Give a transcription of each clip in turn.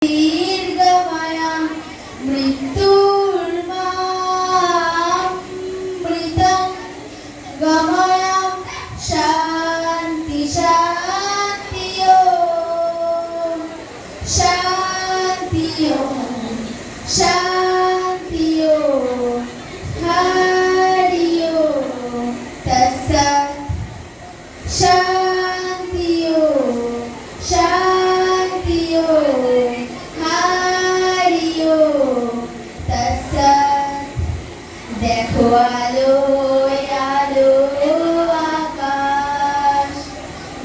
দীর্ঘমায়া মৃত্যুর্মামৃতং গময়া শান্তি শান্তি ওম শান্তি ওম শান্তি ওম হরি ওম তৎসৎ শান্তি ওম শান্তি ওম হরি ওম তৎসৎ। দেখো আলো আলো আকাশ,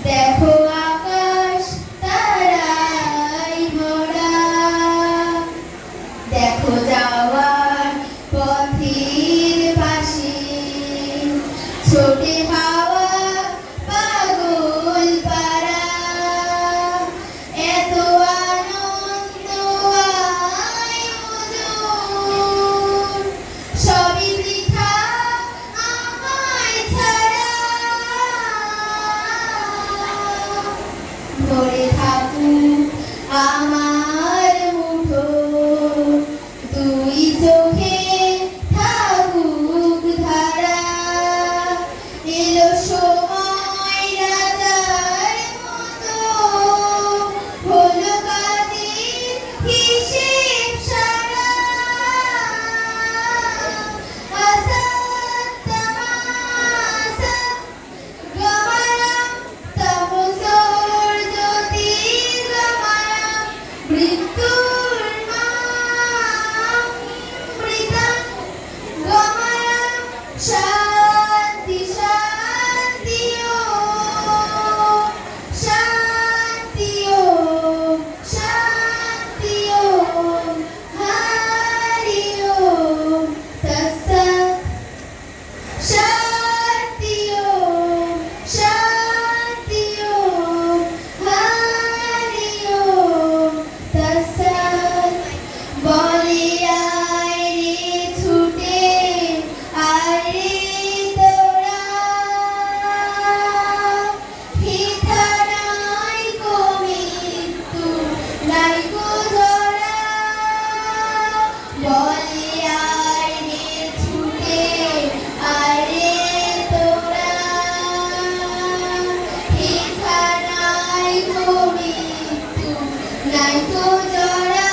দেখো আকাশ তারাই ভরা, দেখো যাওয়ার পথের পাশে ছোটে হাওয়া পাগল পারা, এত আনন্দ আয়োজন সবই বৃথা আমায় ছাড়া। ধরে থাকুক আমার মুঠো, দুই চোখে থাকুক ধারা, এলো সময় রাজার মতো, হলো কাদের হিসেব সারা। আসত তামাসত গময়া তমসোর জ্যোতির্গময়া মৃত্যুর্মামৃতং গময়া শান্তি শান্তি ওম শান্তি ওম শান্তি ওম হরি ওম তৎসৎ। শান্তি ওম শান্তি ওম হরি ওম তৎসৎ। বলে আয় রে ছুটে আয় রে তোরা, হিথা নাই কো মৃত্যু নাই কো ধরা। বলে আয় রে ছুটে আয় রে তোরা, হিথা নাই কো মৃত্যু নাই কো ধরা।